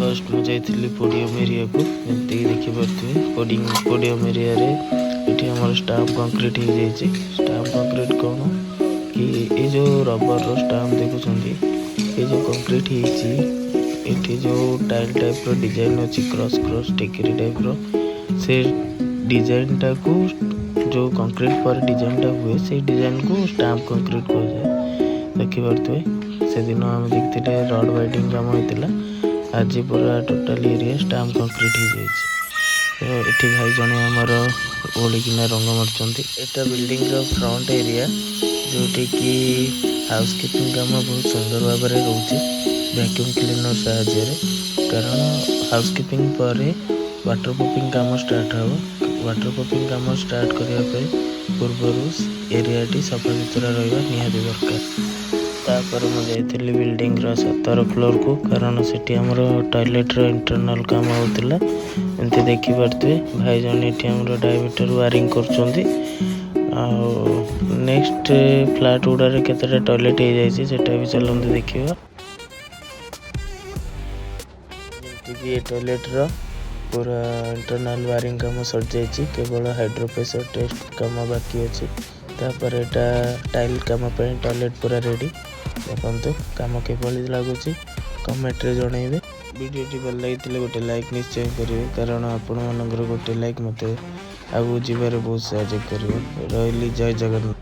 First मुझे podium area को जमती देखिपे पोडियम एरिया रे ये आम स्टाम्प कंक्रीट हो जाए। स्टाम्प कंक्रीट कौन कि ये जो रबर रो स्टाम्प देखुं ये जो कंक्रीट ये जो टाइल टाइप रो डिजाइन अच्छी क्रॉस क्रॉस टेकरी टाइप रो से डिजाइन टा को जो कंक्रीट पर डिजाइन टा हुए से डिजाइन को स्टाम्प कंक्रीट कह जाए। देखिपे से दिन आम देखते रड वाइडिंग काम होता आज पूरा टोटाल एरिया स्टाम्प कंक्रीट हो जाए। तो ये भाई जने आमर ओलिकिना रंग मार्चंती। एटा बिल्डिंग रो फ्रंट एरिया जोटी की हाउसकीपिंग काम बहुत सुंदर भाव में रोचे वैक्यूम क्लीनर साहाय्य कारण हाउसकीपिंग पर वाटर प्रूफिंग काम स्टार्ट हो। वाटर प्रूफिंग काम स्टार्ट करने पूर्व एरिया टी सफा सुतरा रहा निहाती दरकार। तापर मुझे बिल्डिंग रो 17 फ्लोर को कारण से आमर टॉयलेट रो इंटरनल काम होता एमती देखिपे भाई जन ये डायमीटर वायरिंग कर। नेक्स्ट फ्लैट गुड़ा केतटा टॉयलेट हो जाए भी चलते देखा। ये टॉयलेट रो पूरा इंटरनल वायरिंग काम सर जाइए केवल हाइड्रो प्रेशर टेस्ट काम बाकी अच्छे। तापर एटा टाइल काम टॉयलेट पूरा रेडी देखो काम केवल लगुच कमेंट रे जनइबे। वीडियो भल लगी गोटे लाइक निश्चय करेंगे कारण आपण गोटे लाइक मत आगू जीवार बहुत साहय कर। रही जय जगन्नाथ।